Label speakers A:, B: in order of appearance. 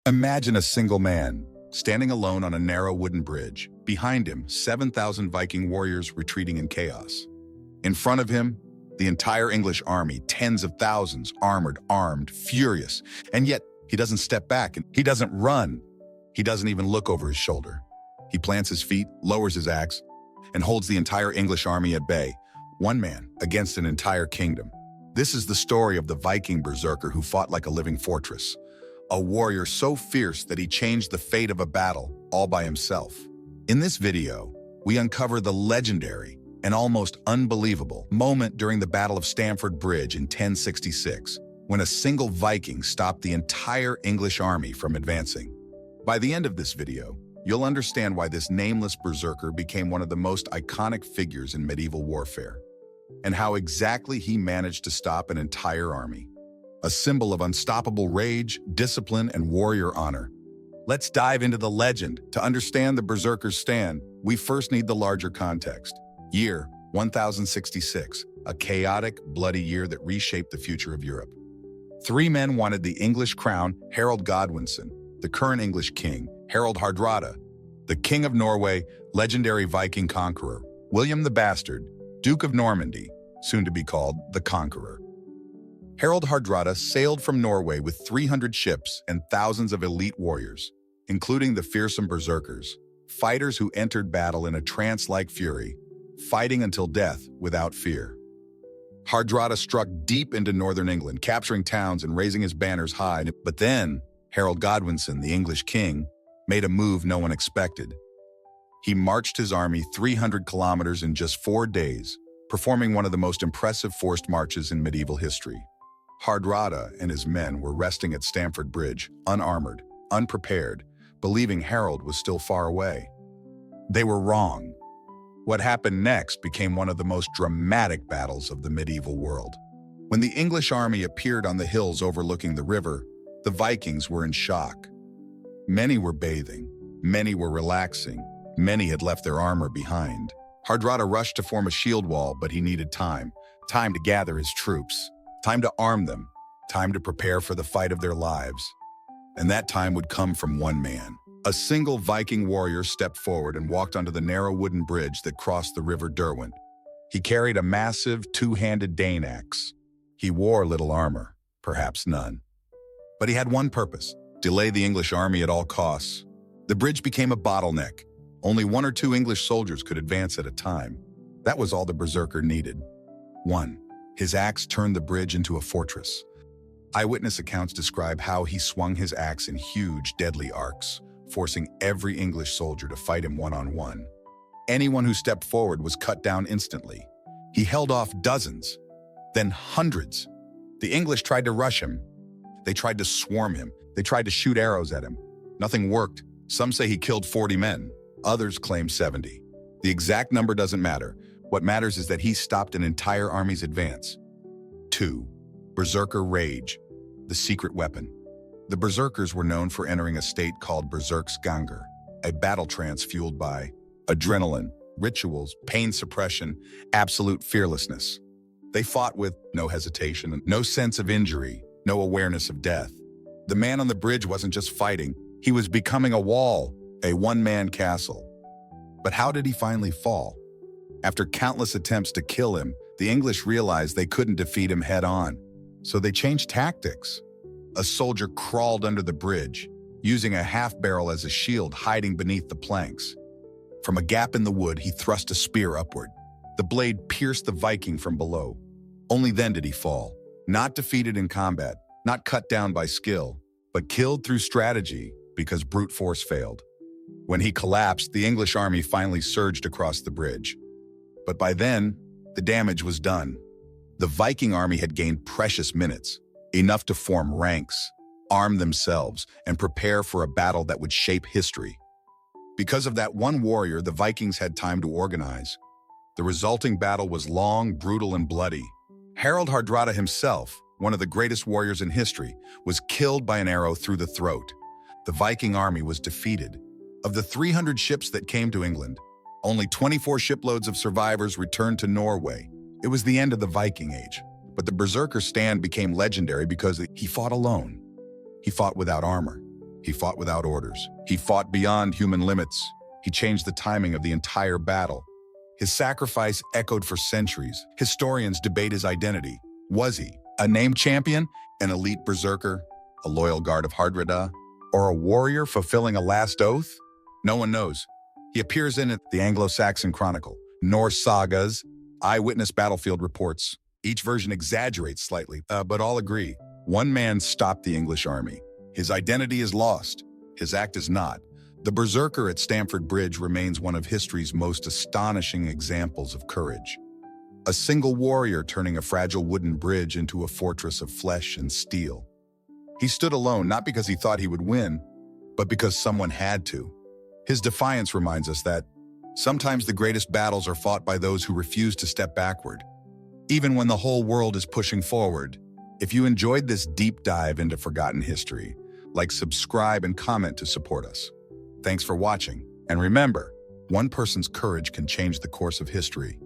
A: Imagine a single man, standing alone on a narrow wooden bridge. Behind him, 7,000 Viking warriors retreating in chaos. In front of him, the entire English army, tens of thousands, armored, armed, furious. And yet, he doesn't step back, and he doesn't run. He doesn't even look over his shoulder. He plants his feet, lowers his axe, and holds the entire English army at bay. One man against an entire kingdom. This is the story of the Viking berserker who fought like a living fortress. A warrior so fierce that he changed the fate of a battle all by himself. In this video, we uncover the legendary and almost unbelievable moment during the Battle of Stamford Bridge in 1066, when a single Viking stopped the entire English army from advancing. By the end of this video, you'll understand why this nameless berserker became one of the most iconic figures in medieval warfare, and how exactly he managed to stop an entire army. A symbol of unstoppable rage, discipline, and warrior honor. Let's dive into the legend. To understand the berserker's stand, we first need the larger context. Year 1066, a chaotic, bloody year that reshaped the future of Europe. Three men wanted the English crown: Harold Godwinson, the current English king; Harold Hardrada, the king of Norway, legendary Viking conqueror; William the Bastard, Duke of Normandy, soon to be called the Conqueror. Harold Hardrada sailed from Norway with 300 ships and thousands of elite warriors, including the fearsome berserkers, fighters who entered battle in a trance-like fury, fighting until death without fear. Hardrada struck deep into northern England, capturing towns and raising his banners high. But then, Harold Godwinson, the English king, made a move no one expected. He marched his army 300 kilometers in just 4 days, performing one of the most impressive forced marches in medieval history. Hardrada and his men were resting at Stamford Bridge, unarmored, unprepared, believing Harold was still far away. They were wrong. What happened next became one of the most dramatic battles of the medieval world. When the English army appeared on the hills overlooking the river, the Vikings were in shock. Many were bathing, many were relaxing, many had left their armor behind. Hardrada rushed to form a shield wall, but he needed time to gather his troops. Time to arm them, time to prepare for the fight of their lives. And that time would come from one man. A single Viking warrior stepped forward and walked onto the narrow wooden bridge that crossed the River Derwent. He carried a massive, two-handed Dane axe. He wore little armor, perhaps none. But he had one purpose: delay the English army at all costs. The bridge became a bottleneck. Only 1 or 2 English soldiers could advance at a time. That was all the berserker needed. 1. His axe turned the bridge into a fortress. Eyewitness accounts describe how he swung his axe in huge, deadly arcs, forcing every English soldier to fight him one-on-one. Anyone who stepped forward was cut down instantly. He held off dozens, then hundreds. The English tried to rush him. They tried to swarm him. They tried to shoot arrows at him. Nothing worked. Some say he killed 40 men. Others claim 70. The exact number doesn't matter. What matters is that he stopped an entire army's advance. 2. Berserker rage, the secret weapon. The berserkers were known for entering a state called berserksganger, a battle trance fueled by adrenaline, rituals, pain suppression, absolute fearlessness. They fought with no hesitation, no sense of injury, no awareness of death. The man on the bridge wasn't just fighting, he was becoming a wall, a one-man castle. But how did he finally fall? After countless attempts to kill him, the English realized they couldn't defeat him head-on. So they changed tactics. A soldier crawled under the bridge, using a half-barrel as a shield hiding beneath the planks. From a gap in the wood, he thrust a spear upward. The blade pierced the Viking from below. Only then did he fall. Not defeated in combat, not cut down by skill, but killed through strategy because brute force failed. When he collapsed, the English army finally surged across the bridge. But by then, the damage was done. The Viking army had gained precious minutes, enough to form ranks, arm themselves, and prepare for a battle that would shape history. Because of that one warrior, the Vikings had time to organize. The resulting battle was long, brutal, and bloody. Harold Hardrada himself, one of the greatest warriors in history, was killed by an arrow through the throat. The Viking army was defeated. Of the 300 ships that came to England, only 24 shiploads of survivors returned to Norway. It was the end of the Viking Age. But the berserker stand became legendary because he fought alone. He fought without armor. He fought without orders. He fought beyond human limits. He changed the timing of the entire battle. His sacrifice echoed for centuries. Historians debate his identity. Was he a named champion, an elite berserker, a loyal guard of Hardreda, or a warrior fulfilling a last oath? No one knows. He appears in the Anglo-Saxon Chronicle, Norse sagas, eyewitness battlefield reports. Each version exaggerates slightly, but all agree. One man stopped the English army. His identity is lost. His act is not. The berserker at Stamford Bridge remains one of history's most astonishing examples of courage. A single warrior turning a fragile wooden bridge into a fortress of flesh and steel. He stood alone not because he thought he would win, but because someone had to. His defiance reminds us that sometimes the greatest battles are fought by those who refuse to step backward, even when the whole world is pushing forward. If you enjoyed this deep dive into forgotten history, subscribe and comment to support us. Thanks for watching, and remember, one person's courage can change the course of history.